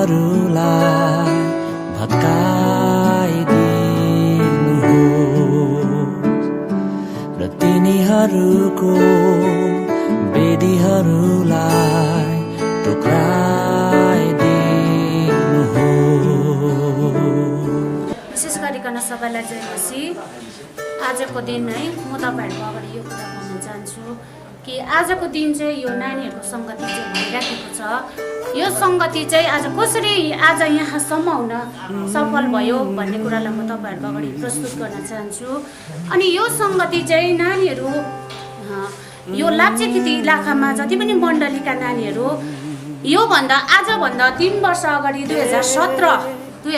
तिनीहरूलाई भत्काइदिनुहोस् र तिनीहरूको वेदीहरूलाई टुक्राइदिनुहोस्। विशेष गरिकन सबैलाई जय मसीह। आजको दिन है म तपाईँहरूको अगाडि यो कुरा भन्न चाहन्छु कि आजको दिन चाहिँ यो नानीहरूको सङ्गति चाहिँ भइराखेको छ। यो सङ्गति चाहिँ आज कसरी आज यहाँसम्म हुन सफल भयो भन्ने कुरालाई म तपाईँहरूको अगाडि प्रस्तुत गर्न चाहन्छु। अनि यो सङ्गति चाहिँ नानीहरू यो लाप्चेखेती इलाकामा जति पनि मण्डलीका नानीहरू योभन्दा आजभन्दा 3 वर्ष अगाडि 2017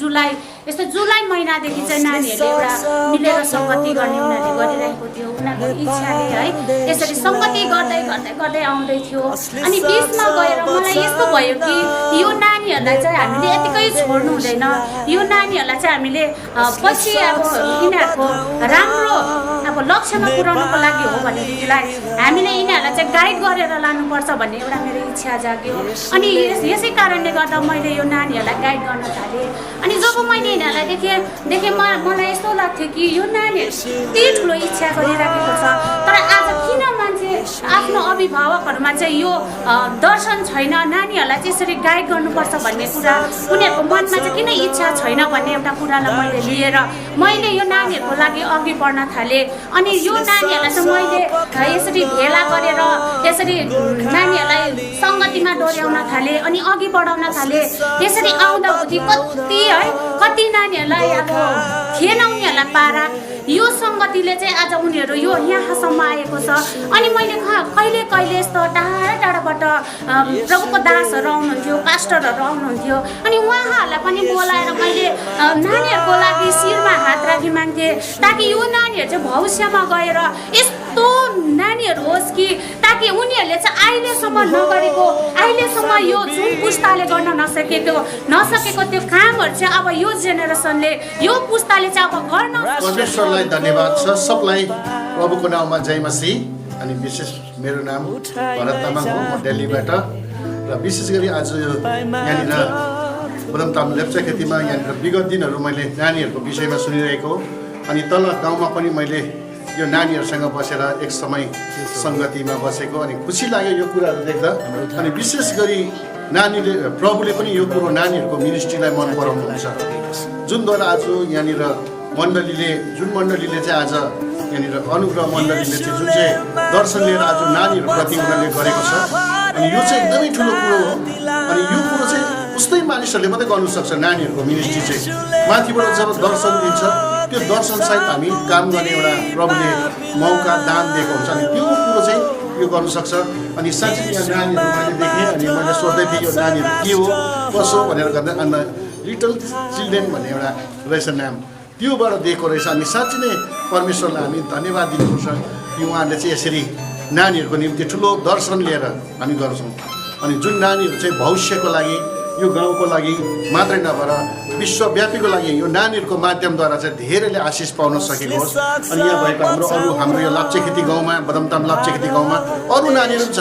जुलाई यस्तो जुलाई महिनादेखि चाहिँ नानीहरूले एउटा मिलेर सङ्गति गर्ने उनीहरूले गरिरहेको थियो। उनीहरूको इच्छाले है यसरी सङ्गति गर्दै गर्दै गर्दै आउँदै थियो। अनि बिचमा गएर मलाई यस्तो भयो कि यो नानीहरूलाई चाहिँ हामीले यतिकै छोड्नु हुँदैन। यो नानीहरूलाई चाहिँ हामीले पछि अब यिनीहरूको राम्रो अब लक्ष्यमा पुर्याउनुको लागि हो भनेदेखिलाई हामीले यिनीहरूलाई चाहिँ गाइड गरेर लानुपर्छ भन्ने एउटा मेरो इच्छा जाग्यो। अनि यसै कारणले गर्दा मैले यो नानीहरूलाई गाइड गर्न थालेँ। अनि जब मैले यिनीहरूलाई देखेँ मलाई यस्तो लाग्थ्यो कि यो नानीहरू यति ठुलो इच्छा गरिराखेको छ, तर आज किन मान्छे आफ्नो अभिभावकहरूमा चाहिँ यो दर्शन छैन, नानीहरूलाई चाहिँ यसरी गाइड गर्नुपर्छ भन्ने कुरा उनीहरूको मनमा चाहिँ किन इच्छा छैन भन्ने एउटा कुरालाई मैले लिएर मैले यो नानीहरूको लागि अघि बढ्न थालेँ। अनि यो नानीहरूलाई चाहिँ मैले यसरी भेला गरेर यसरी नानीहरूलाई सङ्गतिमा डोर्याउन थालेँ अनि अघि बढाउन थालेँ। यसरी आउँदाहुँदी कति नानीहरूलाई अब थिएन उनीहरूलाई पारा। यो सङ्गतिले चाहिँ आज उनीहरू यो यहाँसम्म आएको छ। अनि मैले कहिले कहिले यस्तो टाढा टाढाबाट प्रभुको दासहरू आउनुहुन्थ्यो, पास्टरहरू आउनुहुन्थ्यो। अनि उहाँहरूलाई पनि बोलाएर मैले नानीहरूको लागि शिरमा हात राखी माग्थेँ ताकि यो नानीहरू चाहिँ भविष्यमा गएर यस्तो नानीहरू होस् कि ताकि उनीहरूले चाहिँ अहिलेसम्म नगरेको, अहिलेसम्म यो जुन पुस्ताले गर्न नसकेको त्यो कामहरू चाहिँ अब यो जेनेरेसनले यो पुस्ताले चाहिँ अब गर्न। परमेश्वरलाई धन्यवाद छ। सबलाई प्रभुको नाममा जय मसीह। अनि विशेष मेरो नाम भरत तामाङ हो, म दिल्लीबाट। र विशेष गरी आज यहाँनिर बदमताम लेप्चाखेतीमा यहाँनिर विगत दिनहरू मैले नानीहरूको विषयमा सुनिरहेको। अनि तल गाउँमा पनि मैले यो नानीहरूसँग बसेर एक समय सङ्गतिमा बसेको। अनि खुसी लाग्यो यो कुराहरू देख्दा। अनि विशेष गरी नानीले प्रभुले पनि यो कुरो नानीहरूको मिनिस्ट्रीलाई मन पराउनुहुन्छ, जुनद्वारा आज यहाँनिर जुन मण्डलीले चाहिँ आज यहाँनिर अनुग्रह मण्डलीले चाहिँ जुन चाहिँ दर्शन लिएर आज नानीहरूप्रति उनीहरूले गरेको छ। अनि यो चाहिँ एकदमै ठुलो कुरो हो। अनि यो कुरो चाहिँ उस्तै मानिसहरूले मात्रै गर्नु सक्छ। नानीहरूको मिनिस्ट्री चाहिँ माथिबाट जब दर्शन दिन्छ त्यो दर्शनसहित हामी काम गर्ने एउटा प्रभुले मौका दान दिएको हुन्छ। अनि त्यो कुरो चाहिँ यो गर्नु सक्छ। अनि साँच्चै यहाँ नानीहरू मैले देखेँ। अनि मैले सोध्दै थिएँ यो नानीहरू के हो कसो भनेर गर्दा अन्त लिटल चिल्ड्रेन भन्ने एउटा रहेछ नाम, त्योबाट दिएको रहेछ। अनि साँच्चै नै परमेश्वरलाई हामी धन्यवाद दिनुपर्छ कि उहाँहरूले चाहिँ यसरी नानीहरूको निम्ति ठुलो दर्शन लिएर हामी गर्छौँ। अनि जुन नानीहरू चाहिँ भविष्यको लागि, यो गाउँको लागि मात्रै नभएर विश्वव्यापीको लागि यो नानीहरूको माध्यमद्वारा चाहिँ धेरैले आशिष पाउन सकेको होस्। अनि यहाँ भएको हाम्रो यो लाप्चेखेती गाउँमा, बदमताम लाप्चेखेती गाउँमा अरू नानीहरू पनि छ।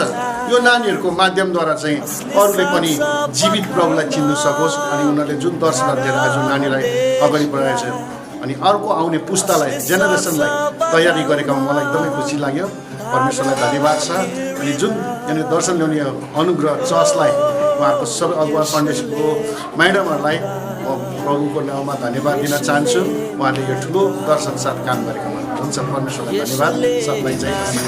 यो नानीहरूको माध्यमद्वारा चाहिँ अरूले पनि जीवित प्रभुलाई चिन्नु सकोस्। अनि उनीहरूले जुन दर्शनहरू दिएर आज नानीलाई अगाडि बढाएछ। अनि अर्को आउने पुस्तालाई, जेनेरेसनलाई तयारी गरेकोमा मलाई एकदमै खुसी लाग्यो। परमेश्वरलाई धन्यवाद छ। अनि जुन यहाँनिर दर्शन ल्याउने अनुग्रह चर्चलाई, उहाँहरूको सबै अगुवा सन्डे स्कुलको म्याडमहरूलाई म प्रभुको नाउँमा धन्यवाद दिन चाहन्छु। उहाँले यो ठुलो दर्शन साथ काम गरेकोमा। हुन्छ, परमेश्वरलाई धन्यवाद। सबलाई जय मसीह।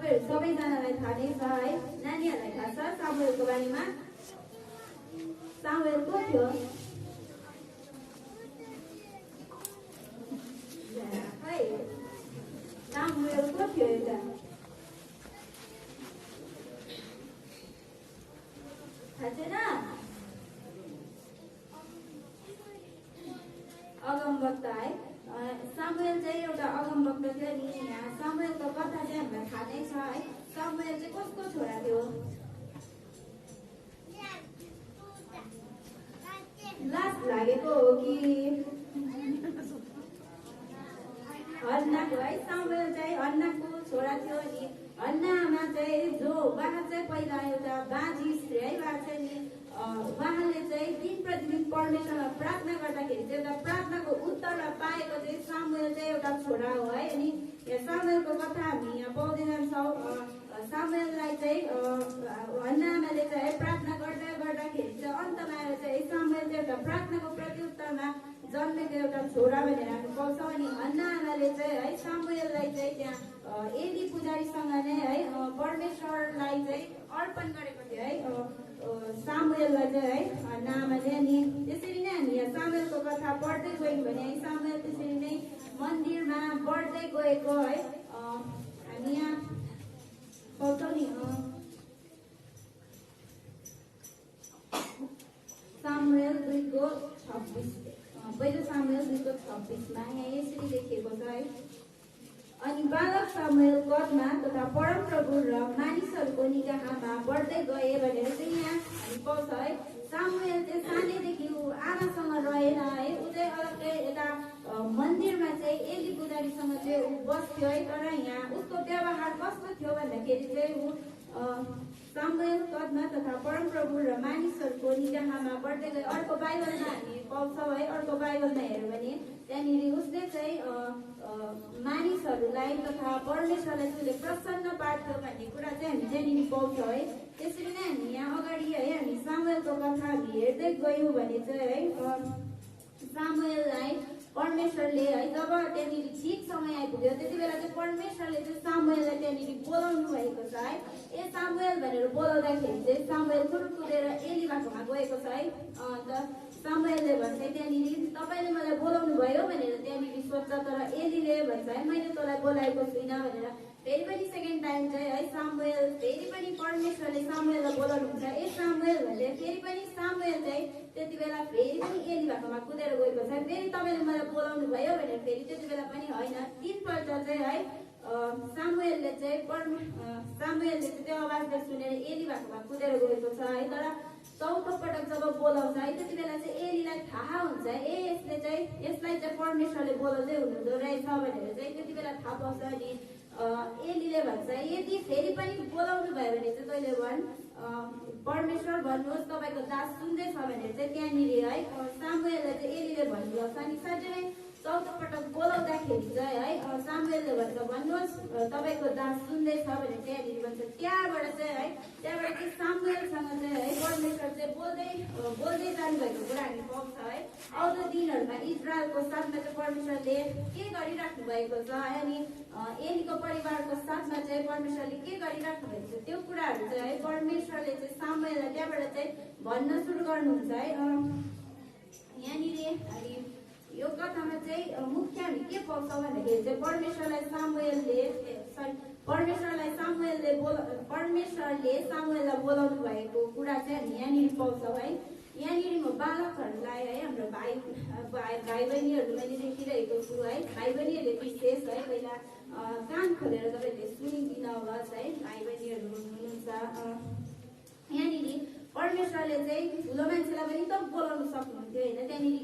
तपाईँहरू सबैजनालाई थाहा नै छ है, नानीहरूलाई थाहा छ सामुएलको बारेमा। सामुएल को थियो? खै सामुएल को थियो एउटा थाहा छैन अगमवक्ता है सामुएल चाहिँ एउटा अगमवक्ता थियो नि यहाँ सामुएलको कथा चाहिँ हामीलाई थाहा नै छ है सामुएल चाहिँ कसको छोरा थियो लास्ट लागेको हो कि हन्नाको है सामुएल चाहिँ हन्नाको छोरा थियो अनि हन्नामा चाहिँ जो उहाँ चाहिँ पहिला एउटा बाजी स्त्री है उहाँ चाहिँ नि उहाँले चाहिँ दिन प्रतिदिन परमेश्वरमा प्रार्थना गर्दाखेरि चाहिँ एउटा प्रार्थनाको उत्तर पाएको चाहिँ सामुएल चाहिँ एउटा छोरा हो है अनि यहाँ सामुएलको कथा हामी यहाँ पाउँदै जान्छौँ सामुएललाई चाहिँ हन्नामाले चाहिँ प्रार्थना गर्दाखेरि चाहिँ अन्तमा आएर चाहिँ सामुएल चाहिँ एउटा प्रार्थनाको प्रत्युत्तरमा जन्मेको एउटा छोरा भनेर हामी पाउँछौँ अनि हन्नामाले चाहिँ है सामुएललाई चाहिँ त्यहाँ एली पुजारीसँग नै है परमेश्वरलाई चाहिँ अर्पण गरेको थियो है सामुएललाई चाहिँ है हन्नामाले अनि त्यसरी नै हामी यहाँ सामुएलको कथा पढ्दै गयौँ भने है सामुएल त्यसरी नै मन्दिरमा बढ्दै गएको है हामी यहाँ पाउँछौँ नि सामुएल 2:26 पहिलो सामुएल 2:26 मा यहाँ यसरी लेखिएको छ है अनि बालक सामुएल कदमा तथा परमप्रभु र मानिसहरूको निगाहमा बढ्दै गए भनेर चाहिँ यहाँ हामी पाउँछ है सामुएल चाहिँ सानैदेखि ऊ आमासँग रहेन है ऊ चाहिँ अलग्गै यता मन्दिरमा चाहिँ एली पुजारीसँग चाहिँ ऊ बस्थ्यो है तर यहाँ उसको व्यवहार कस्तो थियो भन्दाखेरि चाहिँ ऊ सामुएल कदमा तथा परमप्रभु र मानिसहरूको निगाहमा बढ्दै गए अर्को बाइबलमा हामी पाउँछौँ है अर्को बाइबलमा हेऱ्यो भने त्यहाँनिर उसले चाहिँ मानिसहरूलाई तथा परमेश्वरलाई उसले प्रसन्न पार्थ्यो भन्ने कुरा चाहिँ हामी त्यहाँनिर पाउँछौँ है त्यसरी नै हामी यहाँ अगाडि है हामी सामुएलको कथा हामी हेर्दै गयौँ भने चाहिँ है सामुएललाई परमेश्वरले है जब त्यहाँनिर ठिक समय आइपुग्यो त्यति बेला चाहिँ परमेश्वरले चाहिँ सामुएललाई त्यहाँनिर बोलाउनु भएको छ है ए सामुएल भनेर बोलाउँदाखेरि चाहिँ सामुएल कुदेर एली बाकोमा गएको छ है अन्त सामुएलले भन्छ त्यहाँनिर तपाईँले मलाई बोलाउनु भयो भनेर त्यहाँनिर सोध्छ तर एलीले भन्छ है मैले तँलाई बोलाएको छुइनँ भनेर फेरि पनि सेकेन्ड टाइम चाहिँ है सामुएल फेरि पनि परमेश्वरले सामुएललाई बोलाउनुहुन्छ ए सामुएल भनेर फेरि पनि सामुएल चाहिँ त्यति बेला फेरि पनि एली बाकोमा कुदेर गएको छ फेरि तपाईँले मलाई बोलाउनु भयो भनेर फेरि त्यति बेला पनि होइन 3 पल्ट चाहिँ है सामुएलले चाहिँ सामुएलले चाहिँ त्यो आवाजलाई सुनेर एली बाकोमा कुदेर गएको छ है तर चौथो पटक जब बोलाउँछ है त्यति बेला चाहिँ एलीलाई थाहा हुन्छ ए यसलाई चाहिँ परमेश्वरले बोलाउँदै हुनुहुँदो रहेछ भनेर चाहिँ त्यति बेला थाहा पाउँछ अनि एलीले भन्छ यदि फेरि पनि बोलाउनु भयो भने चाहिँ तैँले भन् परमेश्वर भन्नुहोस् तपाईँको दास सुन्दैछ भनेर चाहिँ त्यहाँनिर है सामुएललाई चाहिँ एलीले भन्नुभएको छ अनि साँच्चै नै चौथो पटक बोलाउँदाखेरि चाहिँ है सामुएलले भन्छ भन्नुहोस् तपाईँको दास सुन्दैछ भनेर त्यहाँनिर भन्छ त्यहाँबाट चाहिँ सामुएलसँग चाहिँ है परमेश्वर चाहिँ बोल्दै जानुभएको कुरा हामी पाउँछ है आउँदो दिनहरूमा इजरायलको साथमा चाहिँ परमेश्वरले के गरिराख्नु भएको छ अनि एलीको परिवारको साथमा चाहिँ परमेश्वरले के गरिराख्नु भएको छ त्यो कुराहरू चाहिँ है परमेश्वरले चाहिँ सामुएललाई त्यहाँबाट चाहिँ भन्न सुरु गर्नुहुन्छ है यहाँनिर हामी यो कथामा चाहिँ मुख्य हामी के पाउँछौँ भन्दाखेरि चाहिँ परमेश्वरले सामुएललाई बोलाउनु भएको कुरा चाहिँ हामी यहाँनिर पाउँछौँ है यहाँनिर म बालकहरूलाई है हाम्रो भाइ बहिनीहरू मैले देखिरहेको छु है भाइ बहिनीहरूले विशेष है पहिला कान खोलेर तपाईँहरूले सुनिदिनु होस् है भाइ बहिनीहरू हुनुहुन्छ यहाँनिर परमेश्वरले चाहिँ ठुलो मान्छेलाई पनि त बोलाउनु सक्नुहुन्थ्यो होइन त्यहाँनिर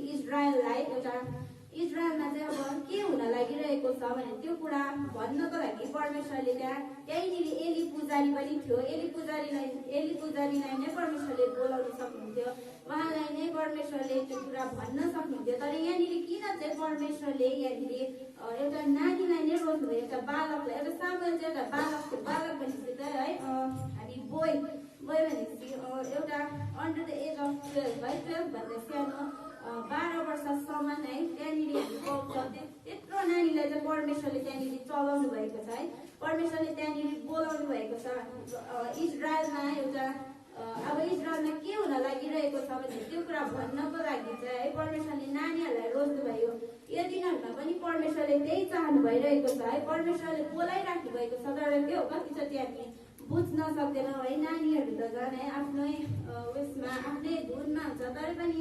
इजरायलमा चाहिँ अब के हुन लागिरहेको छ भने त्यो कुरा भन्नको लागि परमेश्वरले त्यहीँनिर एली पुजारी पनि थियो एली पुजारीलाई नै परमेश्वरले बोलाउन सक्नुहुन्थ्यो उहाँलाई नै परमेश्वरले त्यो कुरा भन्न सक्नुहुन्थ्यो तर यहाँनिर किन चाहिँ परमेश्वरले यहाँनिर एउटा नानीलाई नै रोज्नुभयो एउटा बालकलाई एउटा सामुएल चाहिँ एउटा बालक भनेपछि चाहिँ है हामी बोय भनेपछि एउटा अन्डर द एज अफ 12 है 12 भन्दा सानो 12 वर्षसम्म है त्यहाँनिर हामी पाउँछ त्यत्रो नानीलाई चाहिँ परमेश्वरले त्यहाँनिर चलाउनु भएको छ है परमेश्वरले त्यहाँनिर बोलाउनु भएको छ इजरायलमा एउटा अब इजरायलमा के हुन लागिरहेको छ भने त्यो कुरा भन्नको लागि चाहिँ है परमेश्वरले नानीहरूलाई रोज्नुभयो। यो दिनहरूमा पनि परमेश्वरले त्यही चाहनु भइरहेको छ है, परमेश्वरले बोलाइराख्नु भएको छ। तर के हो कतिचोटि हामी बुझ्न सक्दैनौँ है, नानीहरू त झन् है आफ्नै उयसमा आफ्नै धुनमा हुन्छ। तर पनि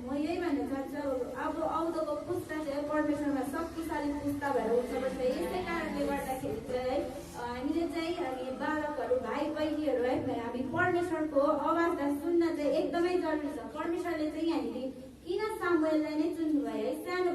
म यही भन्न चाहन्छु अब आउँदोको पुस्ता चाहिँ परमेश्वरमा शक्तिशाली पुस्ता भएर उठ्छ पर्छ। यसै कारणले गर्दाखेरि चाहिँ है हामीले चाहिँ हामी बालकहरू भाइ बहिनीहरू है हामी परमेश्वरको आवाजलाई सुन्न चाहिँ एकदमै जरुरी छ। परमेश्वरले चाहिँ यहाँनिर किन सामुएललाई नै चुन्नुभयो है, सानो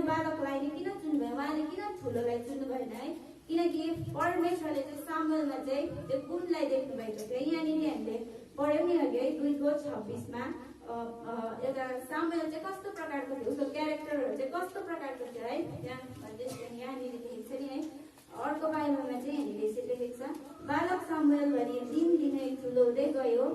बालकलाई नै किन चुन्नुभयो, उहाँले किन ठुलोलाई चुन्नु भएन है, किनकि परमेश्वरले चाहिँ सामुएलमा चाहिँ त्यो गुणलाई देख्नु भएको थियो। यहाँनिर हामीले पढ्यौँ नि अघि है 2:26 एउटा सामुएल चाहिँ कस्तो प्रकारको थियो, उसको क्यारेक्टरहरू चाहिँ कस्तो प्रकारको थियो है, त्यहाँ भन्दैछ यहाँनिर लेखेको छ नि है। अर्को बाइबलमा चाहिँ यहाँनिर यसरी लेखेको छ, बालक सामुएल भने दिनदिनै ठुलो हुँदै गयो,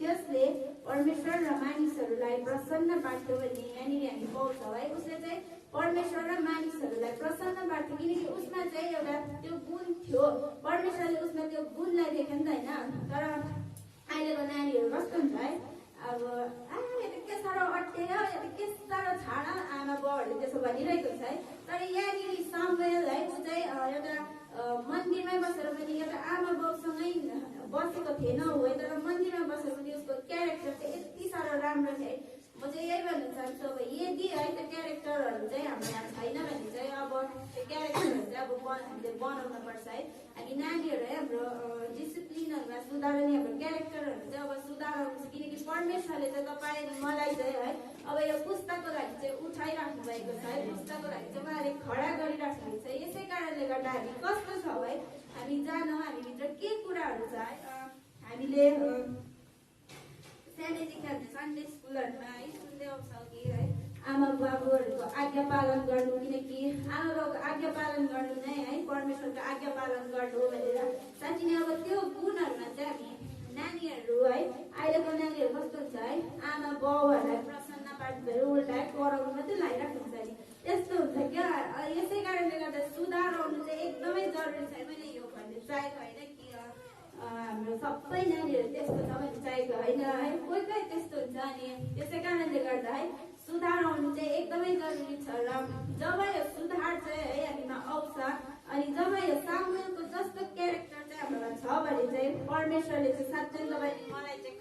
त्यसले परमेश्वर र मानिसहरूलाई प्रसन्न पार्थ्यो भन्ने यहाँनिर हामी पाउँछौँ है। उसले चाहिँ परमेश्वर र मानिसहरूलाई प्रसन्न पार्थ्यो किनकि उसमा चाहिँ एउटा त्यो गुण थियो, परमेश्वरले उसमा त्यो गुणलाई देख्यो नि त होइन। तर अहिलेको नानीहरू कस्तो हुन्छ है, अब के साह्रो अट्टेर के साह्रो छाड आमा बाउहरूले त्यसो भनिरहेको छ है। तर यहाँनिर सामुएल है ऊ चाहिँ एउटा मन्दिरमै बसेर पनि एउटा आमा बाउसँगै बसेको थिएन हो, तर मन्दिरमा बसेर पनि उसको क्यारेक्टर चाहिँ यति साह्रो राम्रो थियो है। म चाहिँ यही भन्न चाहन्छु अब यदि है त्यो क्यारेक्टरहरू चाहिँ हाम्रो यहाँ छैन भने चाहिँ अब त्यो क्यारेक्टरहरू चाहिँ अब हामीले बनाउनु पर्छ है। हामी नानीहरू है हाम्रो डिसिप्लिनहरूमा सुधार्ने हाम्रो क्यारेक्टरहरू चाहिँ अब सुधार्नु छ किनकि परमेश्वरले चाहिँ तपाईँ मलाई चाहिँ है अब यो पुस्ताको लागि चाहिँ उठाइराख्नु भएको छ है, पुस्ताको लागि चाहिँ उहाँले खडा गरिराख्नु भएको छ। यसै कारणले गर्दा हामी कस्तो छौँ है, हामी जानौँ हामीभित्र के कुराहरू छ है। हामीले सानैदेखि हामीले सन्डे स्कुलहरूमा है सुन्दै आउँछौँ कि है आमा बाबुहरूको आज्ञा पालन गर्नु, किनकि आमा बाबुको आज्ञा पालन गर्नु नै है परमेश्वरको आज्ञा पालन गर्नु भनेर। साँच्चै नै अब त्यो गुणहरूमा चाहिँ हामी नानीहरू है अहिलेको नानीहरू कस्तो हुन्छ है, आमा बाउहरूलाई प्रसन्न पार्छ उल्टा कराउनु मात्रै लागिरहेको हुन्छ नि, त्यस्तो हुन्छ क्या। यसै कारणले गर्दा सुधार आउनु चाहिँ एकदमै जरुरी छ। मैले यो भन्नु चाहेको होइन कि हाम्रो सबै नानीहरू त्यस्तो छ भने चाहेको होइन है, कोही कोही त्यस्तो हुन्छ। अनि त्यसै कारणले गर्दा है सुधार आउनु चाहिँ एकदमै जरुरी छ। र जब यो सुधार चाहिँ है हामीमा आउँछ अनि जब यो सामुएलको जस्तो क्यारेक्टर चाहिँ हाम्रोमा छ भने चाहिँ परमेश्वरले चाहिँ साँच्चै तपाईँले मलाई चाहिँ